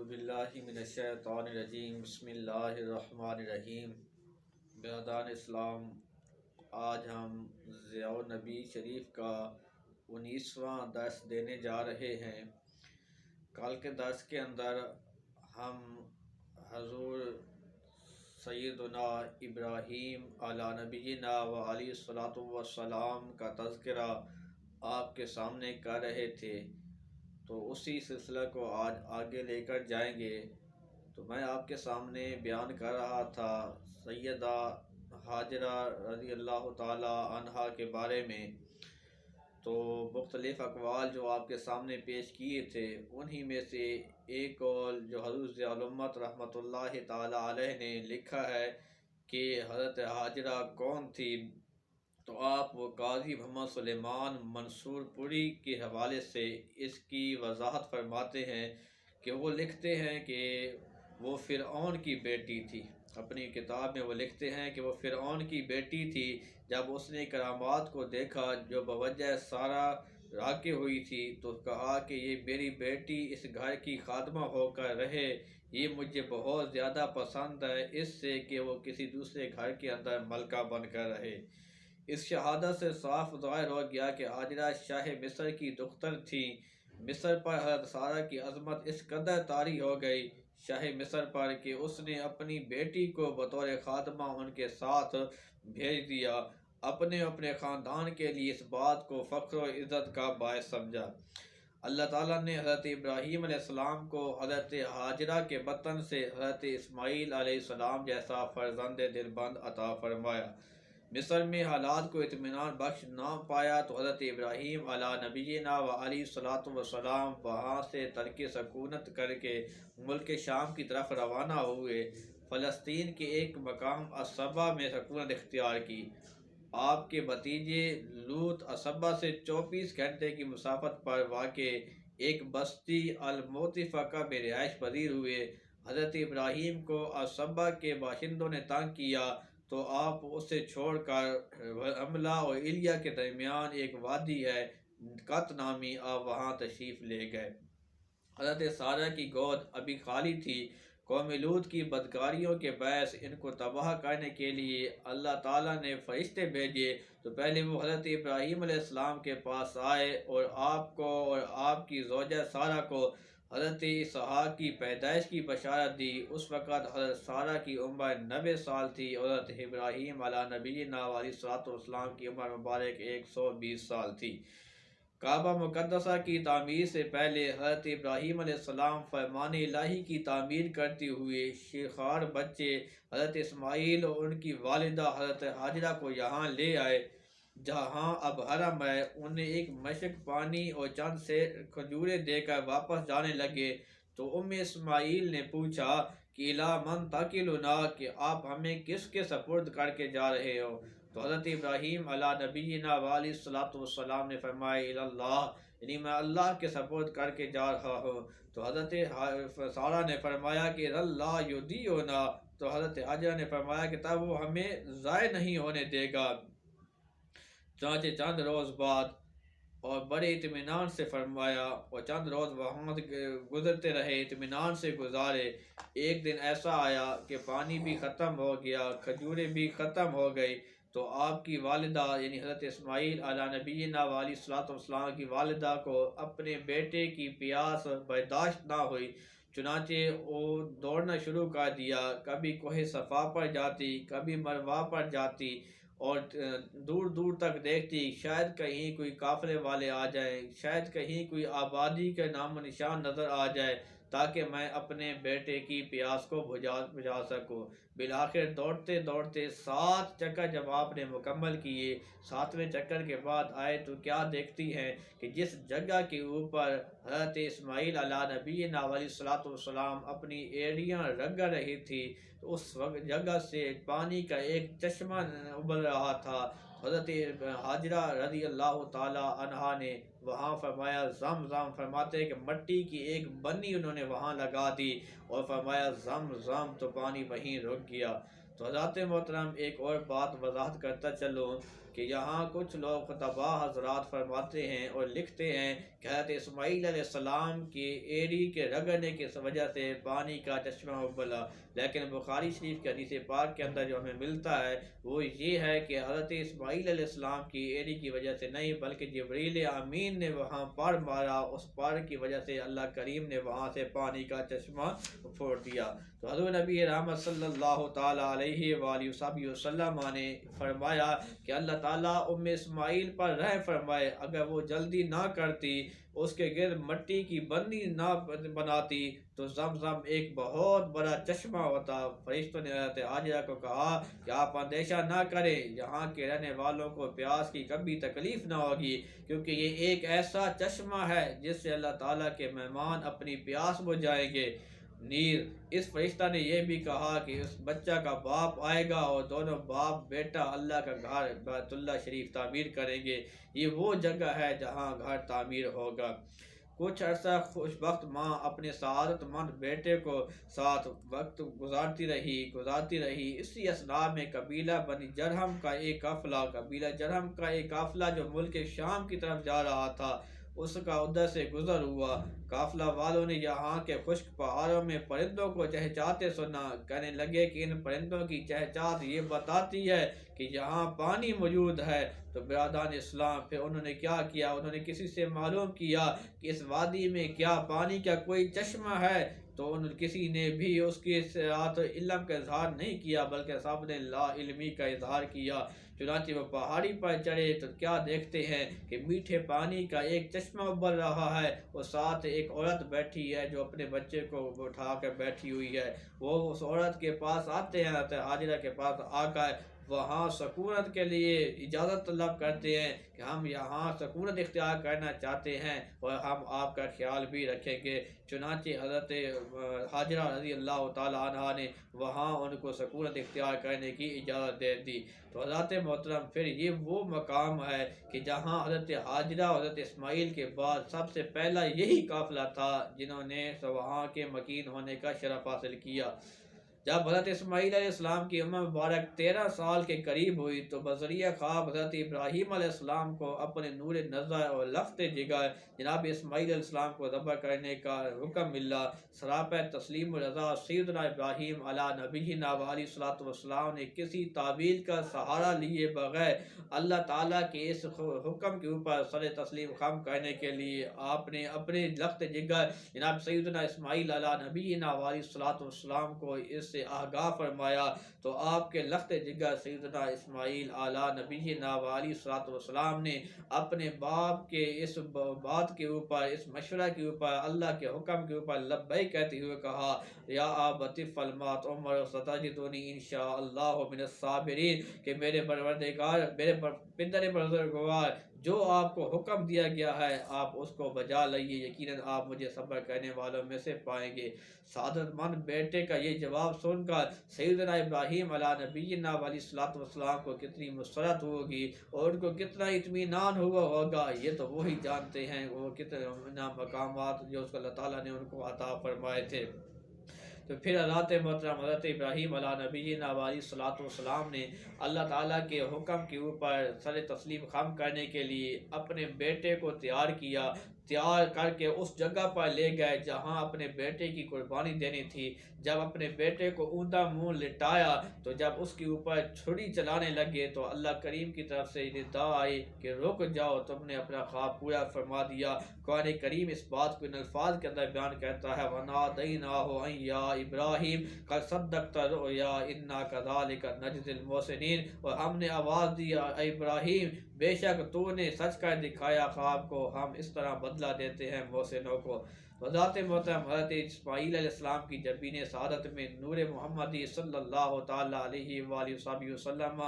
باللہ من الشیطان الرجیم بسم اللہ الرحمن الرحیم۔ برادران اسلام، آج ہم ضیاء النبی شریف کا 19واں درس دینے جا رہے ہیں۔ کل کے درس کے اندر ہم حضور سیدنا ابراہیم علی نبینا و علیہ الصلوۃ والسلام کا تذکرہ آپ کے سامنے کر رہے تھے، تو اسی سلسلہ کو آج آگے لے کر جائیں گے۔ تو میں آپ کے سامنے بیان کر رہا تھا سیدہ ہاجرہ رضی اللہ تعالی عنہا کے بارے میں، تو مختلف اقوال جو آپ کے سامنے پیش کیے تھے، انہی میں سے ایک قول جو حضور ضیاء الامت رحمۃ اللہ تعالی علیہ نے لکھا ہے کہ حضرت ہاجرہ کون تھی، تو آپ وہ قاضی محمد سلیمان منصور پوری کے حوالے سے اس کی وضاحت فرماتے ہیں کہ وہ لکھتے ہیں کہ وہ فرعون کی بیٹی تھی۔ اپنی کتاب میں وہ لکھتے ہیں کہ وہ فرعون کی بیٹی تھی۔ جب اس نے کرامات کو دیکھا جو بوجہ سارا راکے ہوئی تھی، تو کہا کہ یہ میری بیٹی اس گھر کی خادمہ ہو کر رہے، یہ مجھے بہت زیادہ پسند ہے اس سے کہ وہ کسی دوسرے گھر کے اندر ملکہ بن کر رہے۔ اس شہادت سے صاف ظاہر ہو گیا کہ ہاجرہ شاہ مصر کی دختر تھی۔ مصر پر حضرت سارہ کی عظمت اس قدر طاری ہو گئی شاہ مصر پر کہ اس نے اپنی بیٹی کو بطور خادمہ ان کے ساتھ بھیج دیا۔ اپنے خاندان کے لیے اس بات کو فخر و عزت کا باعث سمجھا۔ اللہ تعالیٰ نے حضرت ابراہیم علیہ السلام کو حضرت ہاجرہ کے بطن سے حضرت اسماعیل علیہ السلام جیسا فرزند دلبند عطا فرمایا۔ مصر میں حالات کو اطمینان بخش نہ پایا تو حضرت ابراہیم علی نبینا و علیہ الصلوۃ والسلام وہاں سے ترک سکونت کر کے ملک شام کی طرف روانہ ہوئے۔ فلسطین کے ایک مقام اصبہ میں سکونت اختیار کی۔ آپ کے بھتیجے لوط اصبہ سے 24 گھنٹے کی مسافت پر واقع ایک بستی المعتفقہ میں رہائش پذیر ہوئے۔ حضرت ابراہیم کو اصبہ کے باشندوں نے تنگ کیا تو آپ اسے چھوڑ کر حملہ اور ایلیا کے درمیان ایک وادی ہے قط نامی، آپ وہاں تشریف لے گئے۔ حضرت سارہ کی گود ابھی خالی تھی۔ قوم لوط کی بدکاریوں کے باعث ان کو تباہ کرنے کے لیے اللہ تعالیٰ نے فرشتے بھیجے، تو پہلے وہ حضرت ابراہیم علیہ السلام کے پاس آئے اور آپ کو اور آپ کی زوجہ سارہ کو حضرت اسحاق کی پیدائش کی بشارت دی۔ اس وقت حضرت سارہ کی عمر 90 سال تھی اور حضرت ابراہیم علی نبینا علیہ الصلوۃ والسلام کی عمر مبارک 120 سال تھی۔ کعبہ مقدسہ کی تعمیر سے پہلے حضرت ابراہیم علیہ السلام فرمان الہی کی تعمیر کرتے ہوئے شیخار بچے حضرت اسماعیل اور ان کی والدہ حضرت ہاجرہ کو یہاں لے آئے جہاں اب حرم ہے۔ انہیں ایک مشک پانی اور چند سے کھجوریں دے کر واپس جانے لگے تو اسماعیل نے پوچھا کہ الی من تکلنا، کہ آپ ہمیں کس کے سپرد کر کے جا رہے ہو؟ تو حضرت ابراہیم علی نبینا علیہ الصلوۃ والسلام نے فرمایا الی اللہ، یعنی میں اللہ کے سپرد کر کے جا رہا ہوں۔ تو حضرت سارہ نے فرمایا کہ اللہ یضیعنا، تو حضرت ہاجرہ نے فرمایا کہ تب وہ ہمیں ضائع نہیں ہونے دے گا۔ چنانچہ چند روز بعد اور بڑے اطمینان سے فرمایا اور چند روز وہاں گزرتے رہے، اطمینان سے گزارے۔ ایک دن ایسا آیا کہ پانی بھی ختم ہو گیا، کھجوریں بھی ختم ہو گئی، تو آپ کی والدہ یعنی حضرت اسماعیل علی نبینا علیہ الصلوۃ والسلام کی والدہ کو اپنے بیٹے کی پیاس برداشت نہ ہوئی، چنانچہ وہ دوڑنا شروع کر دیا۔ کبھی کوہ صفا پر جاتی، کبھی مروہ پر جاتی اور دور دور تک دیکھتی شاید کہیں کوئی قافلے والے آ جائیں، شاید کہیں کوئی آبادی کا نام و نشان نظر آ جائے تاکہ میں اپنے بیٹے کی پیاس کو بجھا سکوں۔ بالآخر دوڑتے دوڑتے 7 چکر جب آپ نے مکمل کیے، 7ویں چکر کے بعد آئے تو کیا دیکھتی ہیں کہ جس جگہ کے اوپر حضرت اسماعیل علی نبینا علیہ الصلوۃ والسلام اپنی ایڑیاں رگڑ رہی تھی، تو اس جگہ سے پانی کا ایک چشمہ ابل رہا تھا۔ حضرت ہاجرہ رضی اللہ تعالی عنہا نے وہاں فرمایا زم زم، فرماتے کہ مٹی کی ایک بنی انہوں نے وہاں لگا دی اور فرمایا زم زم، تو پانی وہیں رک گیا۔ تو حضرات محترم، ایک اور بات وضاحت کرتا چلوں کہ یہاں کچھ لوگ خطبہ حضرات فرماتے ہیں اور لکھتے ہیں کہ حضرت اسماعیل علیہ السلام کی ایڑی کے رگڑنے کی وجہ سے پانی کا چشمہ ابلا، لیکن بخاری شریف کے حدیث پاک کے اندر جو ہمیں ملتا ہے وہ یہ ہے کہ حضرت اسماعیل علیہ السلام کی ایڑی کی وجہ سے نہیں، بلکہ جبریل امین نے وہاں پر مارا، اس پر کی وجہ سے اللہ کریم نے وہاں سے پانی کا چشمہ پھوڑ دیا۔ تو حضور نبی رحمت صلی اللہ تعالیٰ علیہ وآلہ وسلم نے فرمایا کہ اللہ تعالیٰ اسماعیل پر رحم فرمائے، اگر وہ جلدی نہ کرتی، اس کے گرد مٹی کی بندی نہ بناتی تو زمزم ایک بہت بڑا چشمہ ہوتا۔ فرشتوں نے حضرت حاجرہ کو کہا کہ آپ اندیشہ نہ کریں، یہاں کے رہنے والوں کو پیاس کی کبھی تکلیف نہ ہوگی، کیونکہ یہ ایک ایسا چشمہ ہے جس سے اللہ تعالیٰ کے مہمان اپنی پیاس بجھائیں گے۔ نیر اس فرشتہ نے یہ بھی کہا کہ اس بچہ کا باپ آئے گا اور دونوں باپ بیٹا اللہ کا گھر بیت اللہ شریف تعمیر کریں گے، یہ وہ جگہ ہے جہاں گھر تعمیر ہوگا۔ کچھ عرصہ خوش بخت ماں اپنے سعادت مند بیٹے کو ساتھ وقت گزارتی رہی۔ اسی اثناء میں قبیلہ بنی جرہم کا ایک قافلہ جو ملک شام کی طرف جا رہا تھا، اس کا ادھر سے گزر ہوا۔ قافلہ والوں نے یہاں کے خشک پہاڑوں میں پرندوں کو چہچاتے سنا، کہنے لگے کہ ان پرندوں کی چہچاہٹ یہ بتاتی ہے کہ یہاں پانی موجود ہے۔ تو برادران اسلام پھر انہوں نے کیا کیا، انہوں نے کسی سے معلوم کیا کہ اس وادی میں کیا پانی کا کوئی چشمہ ہے، تو کسی نے بھی اس کے ساتھ علم کا اظہار نہیں کیا، بلکہ سب نے لا علمی کا اظہار کیا۔ چنانچہ وہ پہاڑی پر چڑھے تو کیا دیکھتے ہیں کہ میٹھے پانی کا ایک چشمہ ابل رہا ہے، اور ساتھ ایک عورت بیٹھی ہے جو اپنے بچے کو اٹھا کر بیٹھی ہوئی ہے۔ وہ اس عورت کے پاس آتے ہیں، حاجرہ کے پاس آ کر وہاں سکونت کے لیے اجازت طلب کرتے ہیں کہ ہم یہاں سکونت اختیار کرنا چاہتے ہیں اور ہم آپ کا خیال بھی رکھیں گے۔ چنانچہ حضرت حاجرہ رضی اللہ تعالیٰ عنہ نے وہاں ان کو سکونت اختیار کرنے کی اجازت دے دی۔ تو حضرت محترم پھر یہ وہ مقام ہے کہ جہاں حضرت حاجرہ اور حضرت اسماعیل کے بعد سب سے پہلا یہی قافلہ تھا جنہوں نے وہاں کے مکین ہونے کا شرف حاصل کیا۔ جب حضرت اسماعیل علیہ السلام کی عمر مبارک 13 سال کے قریب ہوئی تو بذریعہ خواب حضرت ابراہیم علیہ السلام کو اپنے نور نظر اور لخت جگر جناب اسماعیل علیہ السلام کو ذبح کرنے کا حکم ملا۔ سراپہ تسلیم و رضا سیدنا ابراہیم علیہ نبینا علیہ الصلوۃ والسلام نے کسی تعویل کا سہارا لیے بغیر اللہ تعالیٰ کے اس حکم کے اوپر سر تسلیم خم کرنے کے لیے آپ نے اپنے لخت جگر جناب سیدنا اسماعیل علیہ نبینا علیہ الصلوۃ والسلام کو اس سے آگاہ فرمایا۔ تو آپ کے لخت جگر سیدنا اسماعیل علیہ نبینا علیہ الصلوۃ والسلام نے اپنے باپ کے اس بات کے اوپر، اس مشورہ کے اوپر، اللہ کے حکم کے اوپر لبیک کہتے ہوئے کہا، یا ابت افعل ما تؤمر ستجدنی انشاء اللہ من الصابرین، کہ میرے پروردگار، میرے پدر بزرگوار، جو آپ کو حکم دیا گیا ہے آپ اس کو بجا لئیے، یقیناً آپ مجھے صبر کرنے والوں میں سے پائیں گے۔ سعادت مند بیٹے کا یہ جواب سن کر سیدنا ابراہیم علیہ نبینا علیہ الصلوۃ والسلام کو کتنی مسرت ہوگی اور ان کو کتنا اطمینان ہوا ہوگا، یہ تو وہی جانتے ہیں وہ کتنے مقامات جو اللہ تعالیٰ نے ان کو عطا فرمائے تھے۔ تو پھر حضرت محترم حضرت ابراہیم علیہ نبینا علیہ الصلوۃ والسلام نے اللہ تعالیٰ کے حکم کے اوپر سر تسلیم خم کرنے کے لیے اپنے بیٹے کو تیار کر کے اس جگہ پر لے گئے جہاں اپنے بیٹے کی قربانی دینی تھی۔ جب اپنے بیٹے کو اوندا منہ لٹایا تو جب اس کے اوپر چھری چلانے لگے تو اللہ کریم کی طرف سے ندا آئی کہ رک جاؤ، تم نے اپنا خواب پورا فرما دیا۔ قرآن کریم اس بات کو ان الفاظ کے اندر بیان کرتا ہے، وَنَادَيْنَاهُ أَن يَا إِبْرَاهِيمُ قَدْ صَدَّقْتَ الرُّؤْيَا إِنَّا كَذَلِكَ نَجْزِي الْمُحْسِنِينَ، اور ہم نے آواز دی، اے ابراہیم بے شک تو نے سچ کر دکھایا خواب کو، ہم اس طرح بدلہ دیتے ہیں محسنوں کو۔ حضرت محترم حضرت اسماعیل علیہ السلام کی جبین سعادت میں نور محمدی صلی اللہ تعالیٰ علیہ وآلہ وسلم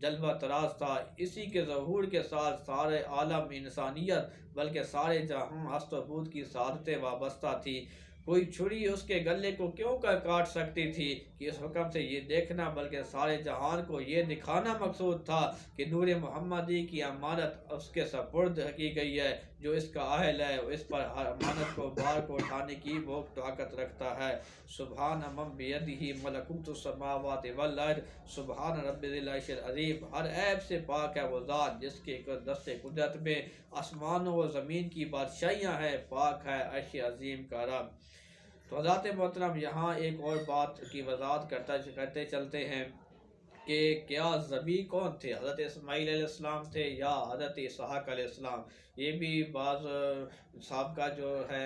جلوہ طراز تھا۔ اسی کے ظہور کے ساتھ سارے عالم انسانیت بلکہ سارے جہاں ہست و بود کی سعادتیں وابستہ تھی۔ کوئی چھری اس کے گلے کو کیوں کر کاٹ سکتی تھی کہ اس حکم سے یہ دیکھنا بلکہ سارے جہان کو یہ دکھانا مقصود تھا کہ نور محمدی کی امانت اس کے سپرد کی گئی ہے، جو اس کا اہل ہے اس پر ہر امانت کو بار کو اٹھانے کی وہ طاقت رکھتا ہے۔ سبحان من بیدہ ملکوت السماوات والارض، سبحان رب ذی العرش العظیم، ہر عیب سے پاک ہے وہ ذات جس کے دست قدرت میں آسمانوں و زمین کی بادشاہیاں ہیں، پاک ہے عرش عظیم کا رب۔ تو حضرات محترم، یہاں ایک اور بات کی وضاحت کرتے چلتے ہیں کہ کیا ذبیح کون تھے، حضرت اسماعیل علیہ السلام تھے یا حضرت اسحاق علیہ السلام؟ یہ بھی بعض سابقہ جو ہے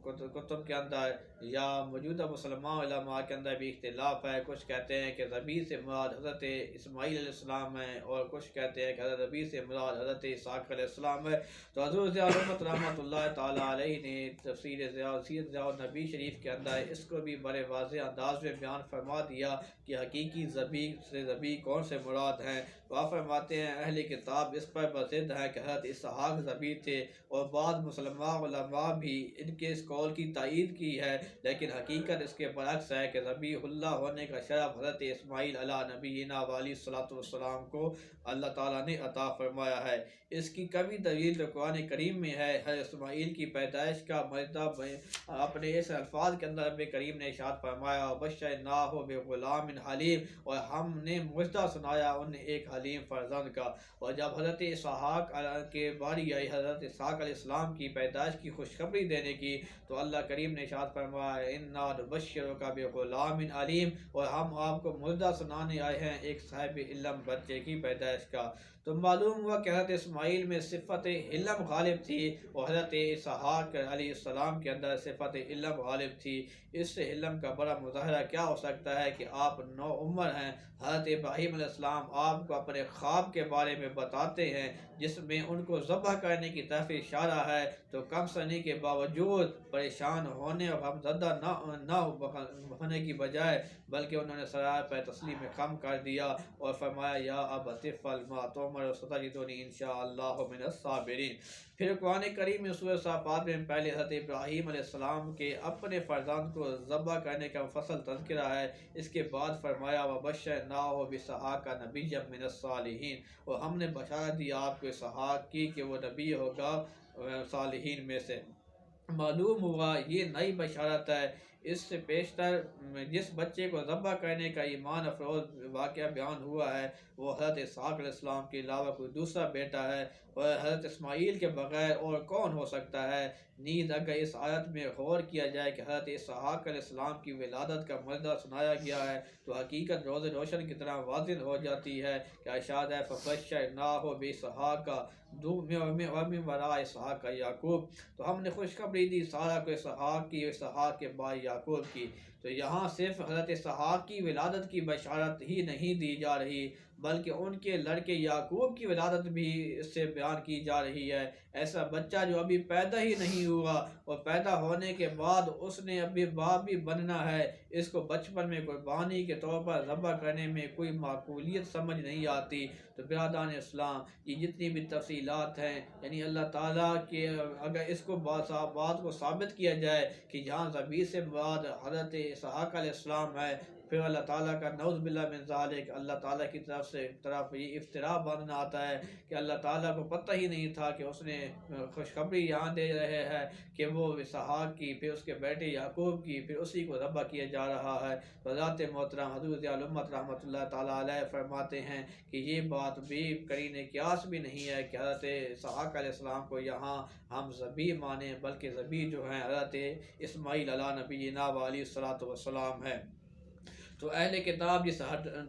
کتب کے اندر یا موجودہ مسلمان علماء کے اندر بھی اختلاف ہے۔ کچھ کہتے ہیں کہ ذبیح سے مراد حضرت اسماعیل علیہ السلام ہے، اور کچھ کہتے ہیں کہ حضرت ذبیح سے مراد حضرت اسحاق علیہ السلام ہے۔ تو حضور ضیاء الرحمت رحمۃ اللہ تعالیٰ علیہ نے تفسیر سیرت ضیاء النبی شریف کے اندر اس کو بھی بڑے واضح انداز میں بیان فرما دیا کہ حقیقی ذبیح سے ذبیح کون سے مراد ہیں۔ تو آپ فرماتے ہیں اہل کتاب اس پر بضد ہے کہ حضرت اسحاق ذبیح تھے، اور بعض مسلمان علماء بھی ان کے اس قول کی تائید کی ہے، لیکن حقیقت اس کے برعکس ہے کہ ذبیح اللہ ہونے کا شرف حضرت اسماعیل علیہ نبینا علیہ الصلوۃ والسلام کو اللہ تعالیٰ نے عطا فرمایا ہے۔ اس کی کبھی دلیل تو قرآن کریم میں ہے۔ حضرت اسماعیل کی پیدائش کا مجدہ اپنے اس الفاظ کے اندر رب کریم نے ارشاد فرمایا وبشرناہ بغلام حلیم، اور ہم نے مجدہ سنایا انہیں ایک حلیم فرزند کا۔ اور جب حضرت اسحاق کے باری آئی حضرت اسحاق علیہ السلام کی پیدائش کی خوشخبری دینے کی، تو اللہ کریم نے ارشاد فرمایا انا نبشرک بغلام علیم، اور ہم آپ کو مجدہ سنانے آئے ہیں ایک صاحب علم بچے کی پیدائش کا۔ تو معلوم ہوا کہ حضرت اسماعیل میں صفت علم غالب تھی، اور حضرت اسحاق علیہ السلام کے اندر صفت علم غالب تھی۔ اس سے علم کا بڑا مظاہرہ کیا ہو سکتا ہے کہ آپ نو عمر ہیں، حضرت ابراہیم علیہ السلام آپ کو اپنے خواب کے بارے میں بتاتے ہیں جس میں ان کو ذبح کرنے کی طرف اشارہ ہے، تو کم سنی کے باوجود پریشان ہونے اور غمزدہ نہ ہونے کی بجائے بلکہ انہوں نے سرائے پر تسلیم خم کر دیا اور فرمایا یا ابت افعل ما تؤمر ستجدنی انشاءاللہ من الصابرین۔ پھر قرآن کریم میں سورہ صافات میں پہلے حضرت ابراہیم علیہ السلام کے اپنے فرزند کو ذبح کرنے کا مفصل تذکرہ ہے۔ اس کے بعد فرمایا وبشرناہ باسحاق نبیا من الصالحین، اور ہم نے بشارت دی آپ کو اسحاق کی کہ وہ نبی ہوگا صالحین میں سے۔ معلوم ہوا یہ نئی بشارت ہے۔ اس سے پیشتر جس بچے کو ذبح کرنے کا ایمان افروز واقعہ بیان ہوا ہے وہ حضرت اسحاق علیہ السلام کے علاوہ کوئی دوسرا بیٹا ہے، اور حضرت اسماعیل کے بغیر اور کون ہو سکتا ہے۔ نیز اگر اس آیت میں غور کیا جائے کہ حضرت اسحاق علیہ السلام کی ولادت کا مجدہ سنایا گیا ہے، تو حقیقت روز روشن کی طرح واضح ہو جاتی ہے کہ ارشاد ہے فبشرناہ باسحاق ومن وراء اسحاق یعقوب، تو ہم نے خوشخبری دی سارہ کو اسحاق کی اور اسحاق کے بعد یعقوب کی۔ تو یہاں صرف حضرت اسحاق کی ولادت کی بشارت ہی نہیں دی جا رہی بلکہ ان کے لڑکے یعقوب کی ولادت بھی اس سے بیان کی جا رہی ہے۔ ایسا بچہ جو ابھی پیدا ہی نہیں ہوا اور پیدا ہونے کے بعد اس نے ابھی باپ بھی بننا ہے، اس کو بچپن میں قربانی کے طور پر ذبح کرنے میں کوئی معقولیت سمجھ نہیں آتی۔ تو برادران اسلام یہ جتنی بھی تفصیلات ہیں، یعنی اللہ تعالیٰ کے اگر اس کو بات کو ثابت کیا جائے کہ جہاں ذبیح سے مراد حضرت اسحاق علیہ السلام ہے، پھر اللہ تعالیٰ کا نعوذ باللہ من ذالک اللہ تعالیٰ کی طرف یہ افتراء باندھنا آتا ہے کہ اللہ تعالیٰ کو پتہ ہی نہیں تھا کہ اس نے خوشخبری یہاں دے رہے ہیں کہ وہ اسحاق کی، پھر اس کے بیٹے یعقوب کی، پھر اسی کو ذبح کیا جا رہا ہے۔ حضرات محترم حضور ضیاء الامت رحمۃ اللہ تعالیٰ علیہ فرماتے ہیں کہ یہ بات بھی قرین قیاس بھی نہیں ہے کہ حضرت اسحاق علیہ السلام کو یہاں ہم ذبیح مانیں، بلکہ ذبیح جو ہیں حضرت اسماعیل علیہ نبینا علیہ الصلوۃ والسلام ہے۔ تو اہل کتاب جس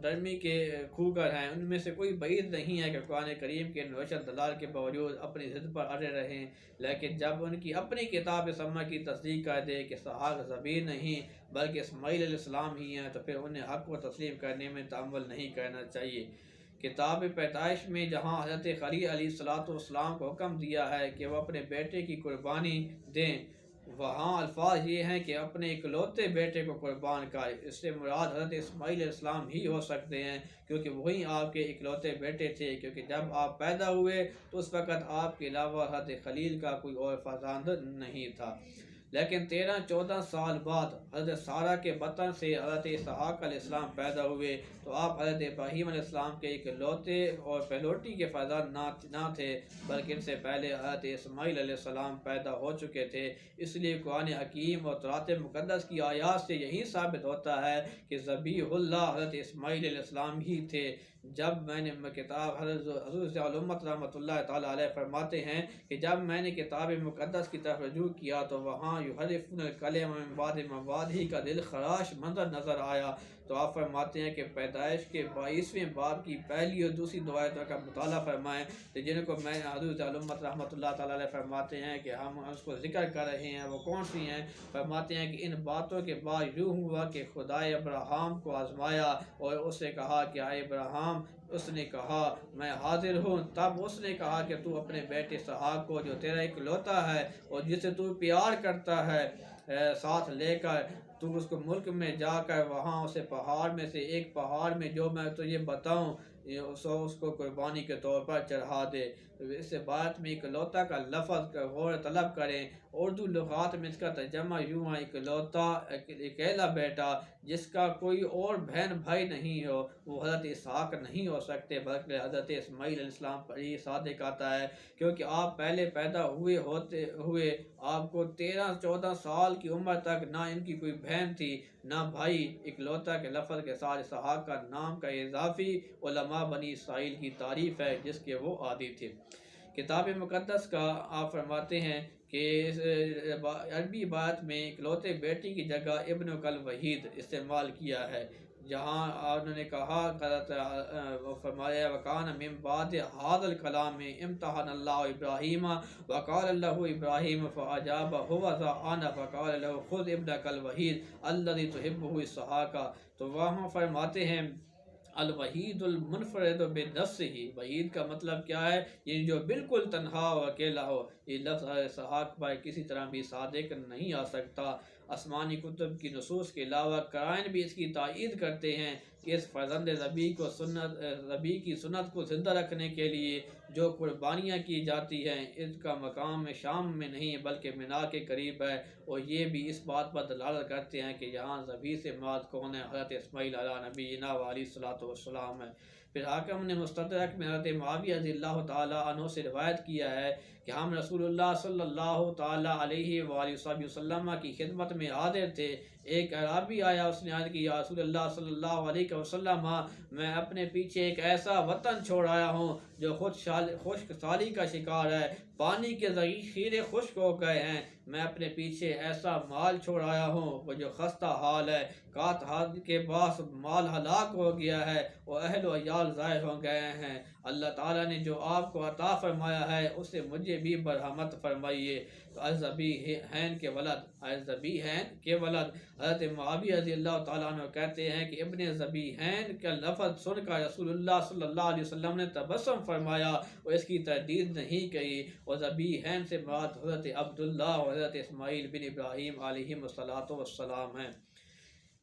درمی کے خوگر ہیں ان میں سے کوئی بعید نہیں ہے کہ قرآن کریم کے روشن دلال کے باوجود اپنی ضد پر اڑے رہیں، لیکن جب ان کی اپنی کتاب سما کی تصدیق کر دے کہ اسحاق ذبیح نہیں بلکہ اسماعیل علیہ السلام ہی ہیں، تو پھر انہیں حق کو تسلیم کرنے میں تأمل نہیں کرنا چاہیے۔ کتاب پیدائش میں جہاں حضرت خلیل علیہ الصلوۃ والسلام کو حکم دیا ہے کہ وہ اپنے بیٹے کی قربانی دیں، وہاں الفاظ یہ ہیں کہ اپنے اکلوتے بیٹے کو قربان کر۔ اس سے مراد حضرت اسماعیل علیہ السلام ہی ہو سکتے ہیں کیونکہ وہی آپ کے اکلوتے بیٹے تھے، کیونکہ جب آپ پیدا ہوئے تو اس وقت آپ کے علاوہ حضرت خلیل کا کوئی اور فرزند نہیں تھا۔ لیکن 13-14 سال بعد حضرت سارہ کے بطن سے حضرت اسحاق علیہ السلام پیدا ہوئے تو آپ حضرت ابراہیم علیہ السلام کے اکلوتے اور پہلوٹی کے فرزند نہ تھے، بلکہ ان سے پہلے حضرت اسماعیل علیہ السلام پیدا ہو چکے تھے۔ اس لیے قرآن حکیم اور تورات مقدس کی آیات سے یہی ثابت ہوتا ہے کہ ذبیح اللہ حضرت اسماعیل علیہ السلام ہی تھے۔ جب میں نے کتاب حضرت ضیاء الامت رحمۃ اللہ تعالیٰ علیہ فرماتے ہیں کہ جب میں نے کتاب مقدس کی طرف رجوع کیا تو وہاں یحرفون الکلم من بعد مواضعہ کا دل خراش منظر نظر آیا، تو آپ فرماتے ہیں کہ پیدائش کے 22ویں باب کی پہلی اور دوسری دو آیتوں کا مطالعہ فرمائیں، تو جن کو میں حضرت ضیاء الامت رحمۃ اللہ تعالیٰ علیہ فرماتے ہیں کہ ہم اس کو ذکر کر رہے ہیں، وہ کون سی ہیں؟ فرماتے ہیں کہ ان باتوں کے بعد یوں ہوا کہ خدا ابراہیم کو آزمایا اور اس سے کہا کہ اے ابراہیم، اس نے کہا میں حاضر ہوں۔ تب اس نے کہا کہ تو اپنے بیٹے اسحاق کو جو تیرا اکلوتا ہے اور جسے تو پیار کرتا ہے ساتھ لے کر تو اس کو ملک میں جا کر وہاں اسے پہاڑ میں سے ایک پہاڑ میں جو میں تجھے بتاؤں اس کو قربانی کے طور پر چڑھا دے۔ اس بات میں اکلوتا کا لفظ کا غور طلب کریں۔ اردو لغات میں اس کا ترجمہ یوں ہے اکلوتا، اکیلا بیٹا جس کا کوئی اور بہن بھائی نہیں ہو، وہ حضرت اسحاق نہیں ہو سکتے بلکہ حضرت اسماعیل علیہ السلام پر ہی صادق آتا ہے، کیونکہ آپ پہلے پیدا ہوئے آپ کو 13-14 سال کی عمر تک نہ ان کی کوئی بہن تھی نہ بھائی۔ اکلوتا کے لفظ کے ساتھ اسحاق کا نام کا اضافی علماء بنی اسرائیل کی تعریف ہے جس کے وہ عادی تھے۔ کتاب مقدس کا آپ فرماتے ہیں کہ عربی بات میں اکلوتے بیٹی کی جگہ ابن کل وحید استعمال کیا ہے، جہاں انہوں نے کہا فرمایا وکان من بعد هذا الکلام امتحن اللہ ابراہیم وقال له ابراہیم فاجاب هو ذا انا فقال له خذ ابنك الوحید الذي تحبه اسحاق۔ تو وہاں فرماتے ہیں الوحید المنفرد بنفسہ، وحید کا مطلب کیا ہے؟ یہ جو بالکل تنہا و اکیلا ہو۔ یہ لفظ اسحاق پر کسی طرح بھی صادق نہیں آ سکتا۔ آسمانی کتب کی نصوص کے علاوہ قرائن بھی اس کی تائید کرتے ہیں کہ اس فرزند ذبیح کی سنت کو زندہ رکھنے کے لیے جو قربانیاں کی جاتی ہیں اس کا مقام شام میں نہیں بلکہ منا کے قریب ہے، اور یہ بھی اس بات پر دلالت کرتے ہیں کہ یہاں ذبیح سے مراد کون ہے؟ حضرت اسماعیل علیہ نبینا علیہ الصلوۃ والسلام ہے۔ پھر حاکم نے مستدرک میں حضرت معاویہ رضی اللہ تعالیٰ عنہ سے روایت کیا ہے کہ ہم رسول اللہ صلی اللہ تعالیٰ علیہ وآلہ وسلم کی خدمت میں حاضر تھے۔ ایک اعرابی آیا، اس نے عرض کی یا رسول اللہ صلی اللہ علیہ وسلم، میں اپنے پیچھے ایک ایسا وطن چھوڑ آیا ہوں جو خشک سالی کا شکار ہے، پانی کے ذخیرے خشک ہو گئے ہیں، میں اپنے پیچھے ایسا مال چھوڑ آیا ہوں وہ جو خستہ حال ہے، کات حد کے باعث مال ہلاک ہو گیا ہے اور اہل و عیال ضائع ہو گئے ہیں، اللہ تعالیٰ نے جو آپ کو عطا فرمایا ہے اسے مجھے بھی برحمت فرمائیے۔ تو الذبیحین کے ولد حضرت معاویہ رضی اللہ تعالیٰ عنہ کہتے ہیں کہ ابن ذبیحین کا لفظ سن کر رسول اللہ صلی اللہ علیہ وسلم نے تبسم فرمایا اور اس کی تردید نہیں کی، اور ذبیحین سے مراد حضرت عبداللہ اور حضرت اسماعیل بن ابراہیم علیہ السلام ہیں۔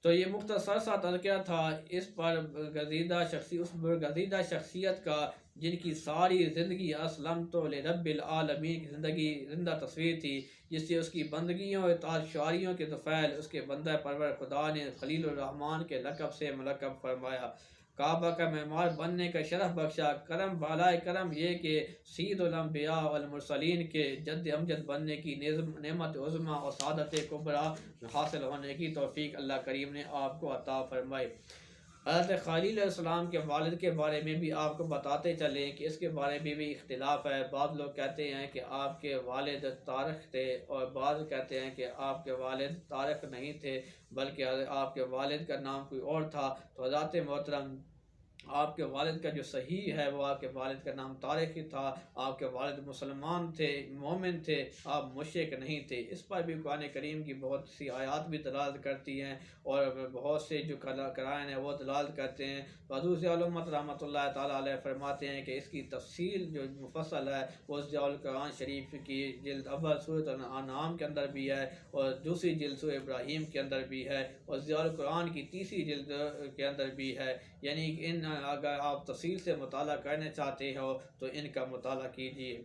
تو یہ مختصر سا تذکرہ تھا اس برگزیدہ شخصیت کا جن کی ساری زندگی اسلمت لرب العالمین کی زندہ تصویر تھی، جس سے اس کی بندگیوں اور اطاعت شعاریوں کے طفیل اس کے بندہ پرور خدا نے خلیل الرحمن کے لقب سے ملقب فرمایا، کعبہ کا معمار بننے کا شرف بخشا، کرم بالائے کرم یہ کہ سید الانبیاء والمرسلین کے جد امجد بننے کی نعمت عظمیٰ اور سعادت کبریٰ حاصل ہونے کی توفیق اللہ کریم نے آپ کو عطا فرمائی۔ حضرت خلیل علیہ السلام کے والد کے بارے میں بھی آپ کو بتاتے چلیں کہ اس کے بارے میں بھی اختلاف ہے۔ بعض لوگ کہتے ہیں کہ آپ کے والد طارق تھے اور بعض کہتے ہیں کہ آپ کے والد طارق نہیں تھے بلکہ آپ کے والد کا نام کوئی اور تھا۔ تو حضرات محترم، آپ کے والد کا جو صحیح ہے وہ آپ کے والد کا نام طارق ہی تھا، آپ کے والد مسلمان تھے، مومن تھے، آپ مشرک نہیں تھے۔ اس پر بھی قرآن کریم کی بہت سی آیات بھی دلالت کرتی ہیں اور بہت سے جو قرائن ہیں وہ دلالت کرتے ہیں۔ حضرت ضیاء الامت رحمۃ اللہ تعالیٰ علیہ فرماتے ہیں کہ اس کی تفصیل جو مفصل ہے وہ ضیاء القرآن شریف کی جلد اول سورۃ الانعام کے اندر بھی ہے اور دوسری جلد سورۃ ابراہیم کے اندر بھی ہے اور ضیاء القرآن کی تیسری جلد کے اندر بھی ہے، یعنی ان اگر آپ تفصیل سے مطالعہ کرنا چاہتے ہو تو ان کا مطالعہ کیجیے۔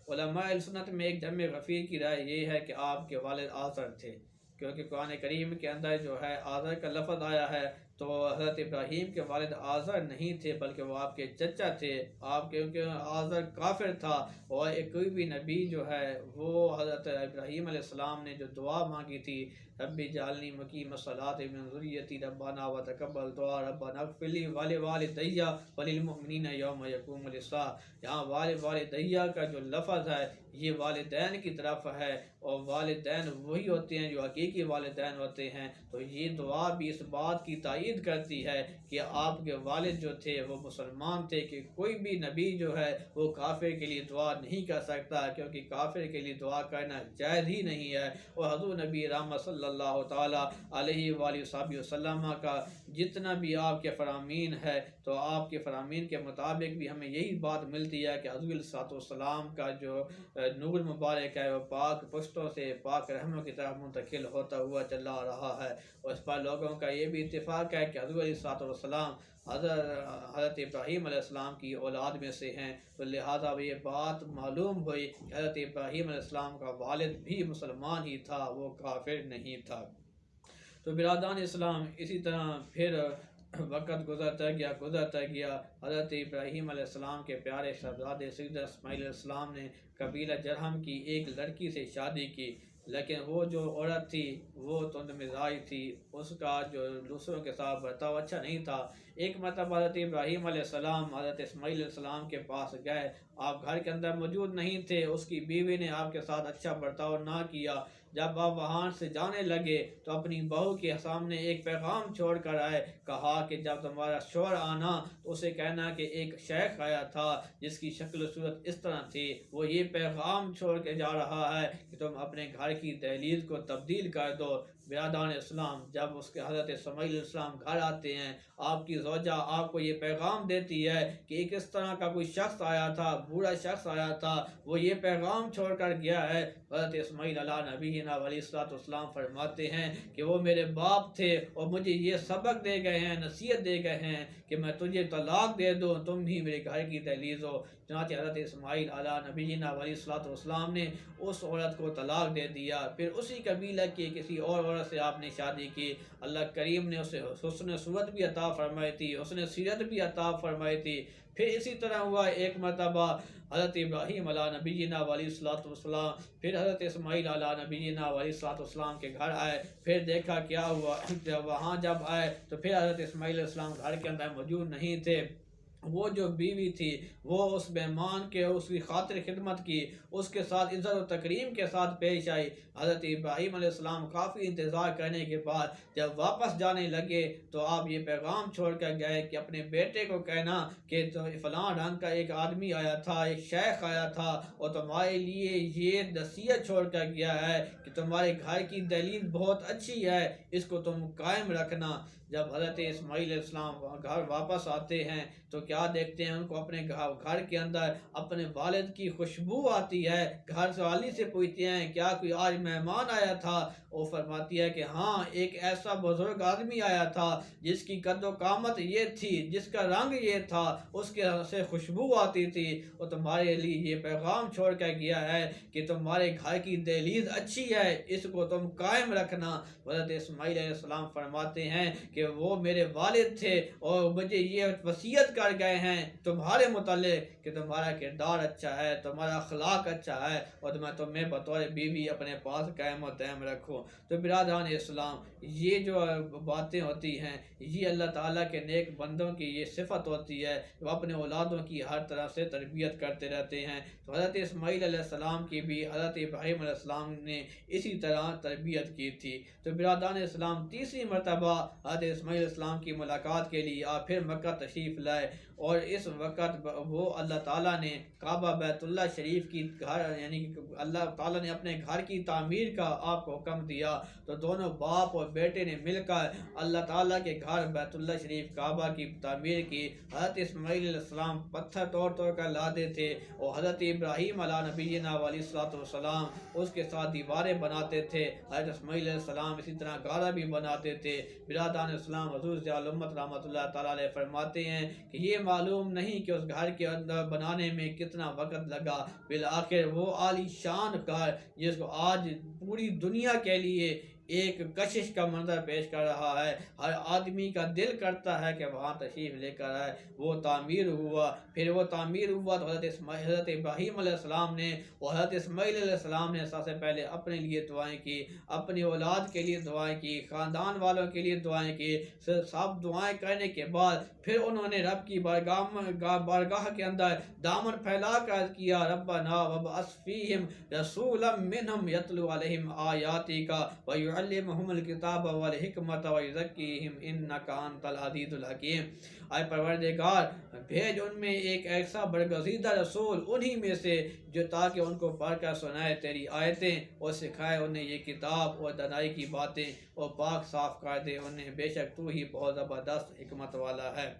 علماء سنت میں ایک جمع غفیر کی رائے یہ ہے کہ آپ کے والد آزر تھے، کیونکہ قرآن کریم کے اندر جو ہے آزر کا لفظ آیا ہے، تو حضرت ابراہیم کے والد آزر نہیں تھے بلکہ وہ آپ کے چچا تھے۔ آپ کیونکہ آزر کافر تھا، اور ایک کوئی بھی نبی جو ہے وہ حضرت ابراہیم علیہ السلام نے جو دعا مانگی تھی، ربی جعلنی مقیم الصلاۃ من ذریتی ربنا وتقبل دعا ربنا اغفر لی ولوالدی وللمؤمنین یوم یقوم الحساب، یہاں والدیہ کا جو لفظ ہے یہ والدین کی طرف ہے، اور والدین وہی ہوتے ہیں جو حقیقی والدین ہوتے ہیں۔ تو یہ دعا بھی اس بات کی تائید کرتی ہے کہ آپ کے والد جو تھے وہ مسلمان تھے، کہ کوئی بھی نبی جو ہے وہ کافر کے لیے دعا نہیں کر سکتا، کیونکہ کافر کے لیے دعا کرنا جائز ہی نہیں ہے۔ اور حضور نبی رحمت صلی اللہ تعالی علیہ وآلہ وسلم کا جتنا بھی آپ کے فرامین ہے، تو آپ کے فرامین کے مطابق بھی ہمیں یہی بات ملتی ہے کہ حضور علیہ السلام کا جو نور مبارک ہے وہ پاک پشتوں سے پاک رحموں کی طرف منتقل ہوتا ہوا چلا رہا ہے، اور اس پر لوگوں کا یہ بھی اتفاق ہے کہ حضور علیہ السلام حضرت ابراہیم علیہ السلام کی اولاد میں سے ہیں، تو لہٰذا یہ بات معلوم ہوئی کہ حضرت ابراہیم علیہ السلام کا والد بھی مسلمان ہی تھا، وہ کافر نہیں تھا۔ تو برادران اسلام، اسی طرح پھر وقت گزرتا گیا، حضرت ابراہیم علیہ السلام کے پیارے شہزادے سیدنا اسماعیل علیہ السلام نے قبیلہ جرہم کی ایک لڑکی سے شادی کی، لیکن وہ جو عورت تھی وہ تند مزاج تھی، اس کا جو دوسروں کے ساتھ برتاؤ اچھا نہیں تھا۔ ایک مرتبہ حضرت ابراہیم علیہ السلام حضرت اسماعیل علیہ السلام کے پاس گئے، آپ گھر کے اندر موجود نہیں تھے، اس کی بیوی نے آپ کے ساتھ اچھا برتاؤ نہ کیا۔ جب آپ وہاں سے جانے لگے تو اپنی بہو کے سامنے ایک پیغام چھوڑ کر آئے، کہا کہ جب تمہارا شوہر آنا تو اسے کہنا کہ ایک شیخ آیا تھا جس کی شکل و صورت اس طرح تھی، وہ یہ پیغام چھوڑ کے جا رہا ہے کہ تم اپنے گھر کی دہلیز کو تبدیل کر دو۔ برادران اسلام، جب اس کے حضرت اسماعیل علیہ السلام گھر آتے ہیں، آپ کی زوجہ آپ کو یہ پیغام دیتی ہے کہ ایک اس طرح کا کوئی شخص آیا تھا، برا شخص آیا تھا، وہ یہ پیغام چھوڑ کر گیا ہے۔ حضرت اسماعیل علیہ نبینا علیہ السلام فرماتے ہیں کہ وہ میرے باپ تھے اور مجھے یہ سبق دے گئے ہیں، نصیحت دے گئے ہیں کہ میں تجھے طلاق دے دوں، تم بھی میرے گھر کی دہلیز ہو۔ چنانچہ حضرت اسماعیل علیہ نبینا علیہ السلام نے اس عورت کو طلاق دے دیا۔ پھر اسی قبیلہ کی کسی اور عورت سے آپ نے شادی کی، اللہ کریم نے اسے حسن صورت بھی عطا فرمائی تھی، حسن سیرت بھی عطا فرمائی تھی۔ پھر اسی طرح ہوا، ایک مرتبہ حضرت ابراہیم علیہ نبینا علیہ السلام پھر حضرت اسماعیل علیہ نبینا علیہ السلام کے گھر آئے، پھر دیکھا کیا ہوا، وہاں جب آئے تو پھر حضرت اسماعیل علیہ السلام گھر کے اندر موجود نہیں تھے۔ وہ جو بیوی تھی وہ اس مہمان کے اس کی خاطر خدمت کی، اس کے ساتھ عزت و تکریم کے ساتھ پیش آئی۔ حضرت ابراہیم علیہ السلام کافی انتظار کرنے کے بعد جب واپس جانے لگے تو آپ یہ پیغام چھوڑ کر گئے کہ اپنے بیٹے کو کہنا کہ فلاں رنگ کا ایک آدمی آیا تھا، ایک شیخ آیا تھا، اور تمہارے لیے یہ نصیحت چھوڑ کر گیا ہے کہ تمہارے گھر کی دہلیز بہت اچھی ہے، اس کو تم قائم رکھنا۔ جب حضرت اسماعیل علیہ السلام گھر واپس آتے ہیں تو کیا دیکھتے ہیں، ان کو اپنے گھر کے اندر اپنے والد کی خوشبو آتی ہے۔ گھر والی سے پوچھتے ہیں کیا کوئی آج مہمان آیا تھا؟ وہ فرماتی ہے کہ ہاں، ایک ایسا بزرگ آدمی آیا تھا جس کی قد و قامت یہ تھی، جس کا رنگ یہ تھا، اس کے سے خوشبو آتی تھی، اور تمہارے لیے یہ پیغام چھوڑ کر گیا ہے کہ تمہارے گھر کی دہلیز اچھی ہے، اس کو تم قائم رکھنا۔ حضرت اسماعیل علیہ السلام فرماتے ہیں کہ وہ میرے والد تھے اور مجھے یہ وصیت کر گئے ہیں تمہارے متعلق کہ تمہارا کردار اچھا ہے، تمہارا اخلاق اچھا ہے، اور میں تمہیں بطور بیوی اپنے پاس قائم و دائم رکھوں۔ تو برادران اسلام، یہ جو باتیں ہوتی ہیں یہ اللہ تعالیٰ کے نیک بندوں کی یہ صفت ہوتی ہے، وہ اپنے اولادوں کی ہر طرح سے تربیت کرتے رہتے ہیں۔ تو حضرت اسماعیل علیہ السلام کی بھی حضرت ابراہیم علیہ السلام نے اسی طرح تربیت کی تھی۔ تو برادران اسلام، تیسری مرتبہ حضرت اسماعیل علیہ السلام کی ملاقات کے لیے آپ پھر مکہ تشریف لائے، اور اس وقت وہ اللہ تعالیٰ نے کعبہ بیت اللہ شریف کی گھر یعنی کہ اللہ تعالیٰ نے اپنے گھر کی تعمیر کا آپ کو حکم دیا، تو دونوں باپ اور بیٹے نے مل کر اللہ تعالیٰ کے گھر بیت اللہ شریف کعبہ کی تعمیر کی۔ حضرت اسماعیل علیہ السلام پتھر توڑ توڑ کر لاتے تھے، اور حضرت ابراہیم علیہ نبینا علیہ السلام اس کے ساتھ دیواریں بناتے تھے۔ حضرت اسماعیل علیہ السلام اسی طرح گارا بھی بناتے تھے۔ برادران اسلام، حضور ضیاء الامت رحمۃ اللہ تعالیٰ علیہ فرماتے ہیں کہ یہ معلوم نہیں کہ اس گھر کے اندر بنانے میں کتنا وقت لگا، بالآخر وہ عالی شان گھر جس کو آج پوری دنیا کے لیے ایک کشش کا منظر پیش کر رہا ہے، ہر آدمی کا دل کرتا ہے کہ وہاں تشریف لے کر آئے، وہ تعمیر ہوا۔ پھر وہ تعمیر ہوا تو حضرت ابراہیم علیہ السلام نے اور حضرت اسماعیل علیہ السلام نے سب سے پہلے اپنے لیے دعائیں کی، اپنی اولاد کے لیے دعائیں کی، خاندان والوں کے لیے دعائیں کی۔ سب دعائیں کرنے کے بعد پھر انہوں نے رب کی بارگاہ کے اندر دامن پھیلا کر کیا، ربنا وابعث فیہم رسولا منہم یتلو علیہم آیاتک ویعلمہم الکتاب والحکمت ویزکیہم انک انت العزیز الحکیم۔ اے پروردگار، بھیج ان میں ایک ایسا برگزیدہ رسول انہی میں سے جو تاکہ ان کو پڑھ کر سنائے تیری آیتیں اور سکھائے انہیں یہ کتاب اور دانائی کی باتیں اور پاک صاف کر دے انہیں، بے شک تو ہی بہت زبردست حکمت والا ہے۔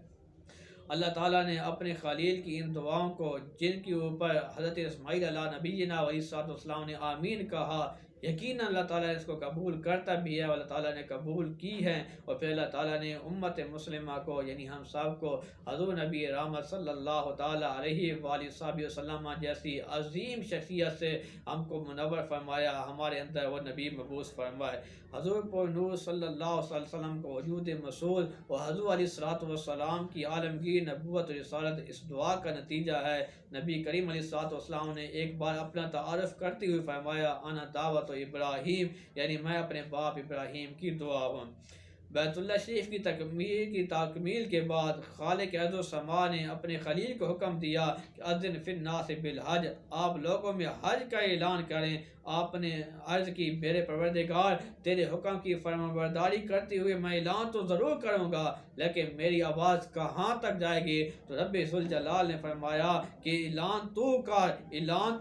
اللہ تعالیٰ نے اپنے خلیل کی ان دعاؤں کو، جن کے اوپر حضرت اسماعیل علیہ نبینا علیہ السلام نے آمین کہا، یقیناً اللہ تعالیٰ اس کو قبول کرتا بھی ہے، اور اللہ تعالیٰ نے قبول کی ہے۔ اور پھر اللہ تعالیٰ نے امت مسلمہ کو یعنی ہم سب کو حضور نبی رحمت صلی اللہ تعالیٰ علیہ وآلہ وسلم جیسی عظیم شخصیت سے ہم کو منور فرمایا، ہمارے اندر وہ نبی مبعوث فرمائے۔ حضور پر نور صلی اللہ علیہ وسلم کو وجود مسعود اور حضور علیہ السلام کی عالمگیر نبوت و رسالت اس دعا کا نتیجہ ہے۔ نبی کریم علیہ السلام نے ایک بار اپنا تعارف کرتے ہوئے فرمایا، انا دعوت ابراہیم، یعنی میں اپنے باپ ابراہیم کی دعا ہوں۔ بیت اللہ شریف کی تکمیل کے بعد خالق ارض و سما نے اپنے خلیل کو حکم دیا کہ اذن فی الناس بالحج، آپ لوگوں میں حج کا اعلان کریں۔ آپ نے عرض کی، میرے پروردگار، تیرے حکم کی فرمانبرداری کرتے ہوئے میں اعلان تو ضرور کروں گا، لیکن میری آواز کہاں تک جائے گی؟ تو رب ذوالجلال نے فرمایا کہ اعلان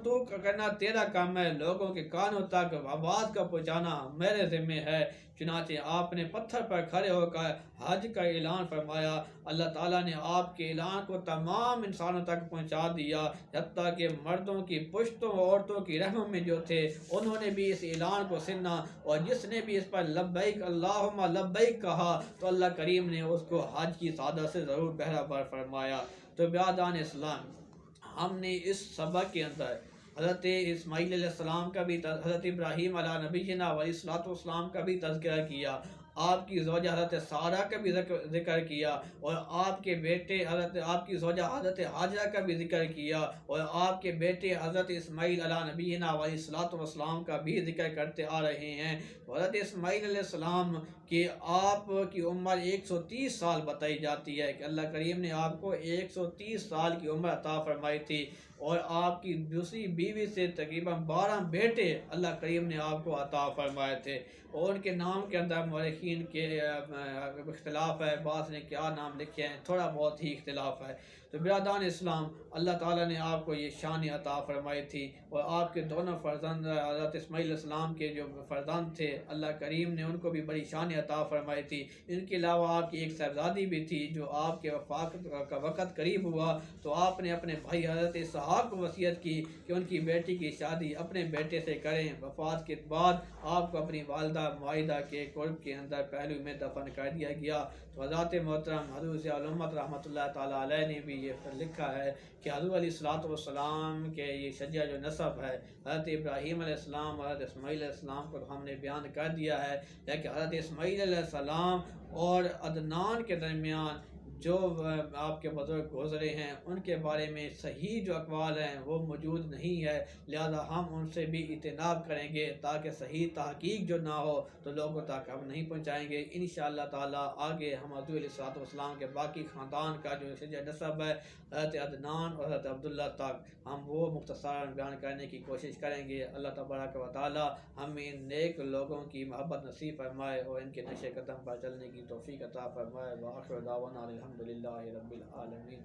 تو کرنا تیرا کام ہے، لوگوں کے کانوں تک آواز کا پہنچانا میرے ذمہ ہے۔ چنانچہ آپ نے پتھر پر کھڑے ہو کر حج کا اعلان فرمایا۔ اللہ تعالیٰ نے آپ کے اعلان کو تمام انسانوں تک پہنچا دیا، حتیٰ کہ مردوں کی پشتوں عورتوں کی رحموں میں جو تھے انہوں نے بھی اس اعلان کو سنا، اور جس نے بھی اس پر لبیک اللہم لبیک کہا تو اللہ کریم نے اس کو حج کی سعادت سے ضرور بہرہ بر فرمایا۔ تو برادران اسلام، ہم نے اس سبق کے اندر حضرت اسماعیل علیہ السلام کا بھی، حضرت ابراہیم علیہ نبینا علیہ السلام کا بھی تذکرہ کیا، آپ کی زوجہ حضرت سارہ کا بھی ذکر کیا، اور آپ کے بیٹے آپ کی زوجہ حضرت حاجرہ کا بھی ذکر کیا، اور آپ کے بیٹے حضرت اسماعیل علیہ نبینا علیہ السلام کا بھی ذکر کرتے آ رہے ہیں۔ حضرت اسماعیل علیہ السلام کہ آپ کی عمر 130 سال بتائی جاتی ہے، کہ اللہ کریم نے آپ کو 130 سال کی عمر عطا فرمائی تھی، اور آپ کی دوسری بیوی سے تقریباً 12 بیٹے اللہ کریم نے آپ کو عطا فرمائے تھے، اور ان کے نام کے اندر مورخین کے اختلاف ہے، بعض نے کیا نام لکھے ہیں، تھوڑا بہت ہی اختلاف ہے۔ تو برادران اسلام، اللہ تعالیٰ نے آپ کو یہ شان عطا فرمائی تھی، اور آپ کے دونوں فرزند حضرت اسماعیل علیہ السلام کے جو فرزند تھے اللہ کریم نے ان کو بھی بڑی شان عطا فرمائی تھی۔ ان کے علاوہ آپ کی ایک صاحبزادی بھی تھی، جو آپ کے وفات کا وقت قریب ہوا تو آپ نے اپنے بھائی حضرت اسحاق کو وصیت کی کہ ان کی بیٹی کی شادی اپنے بیٹے سے کریں۔ وفات کے بعد آپ کو اپنی والدہ معاہدہ کے قرب کے اندر پہلو میں دفن کر دیا گیا۔ تو حضرت محترم حضور ضیاء الامت رحمۃ اللہ تعالیٰ علیہ نے بھی یہ لکھا ہے کہ حضور علیہ السلام کے یہ شجع جو نسب ہے، حضرت ابراہیم علیہ السلام اور حضرت اسماعیل علیہ السلام کو ہم نے بیان کر دیا ہے، لیکن حضرت اسماعیل علیہ السلام اور عدنان کے درمیان جو آپ کے بزرگ گزرے ہیں ان کے بارے میں صحیح جو اقوال ہیں وہ موجود نہیں ہے، لہذا ہم ان سے بھی اجتناب کریں گے تاکہ صحیح تحقیق جو نہ ہو تو لوگوں تک ہم نہیں پہنچائیں گے۔ انشاءاللہ تعالیٰ آگے ہم حضور علیہ السلام کے باقی خاندان کا جو شجع نسب ہے حضرت عدنان اور حضرت عبداللہ تک ہم وہ مختصراً بیان کرنے کی کوشش کریں گے۔ اللہ تبارک و تعالیٰ ہمیں ان نیک لوگوں کی محبت نصیب فرمائے اور ان کے نقش قدم پر چلنے کی توفیق عطا فرمائے۔ وآخر دعوانا الحمدللہ رب العالمین۔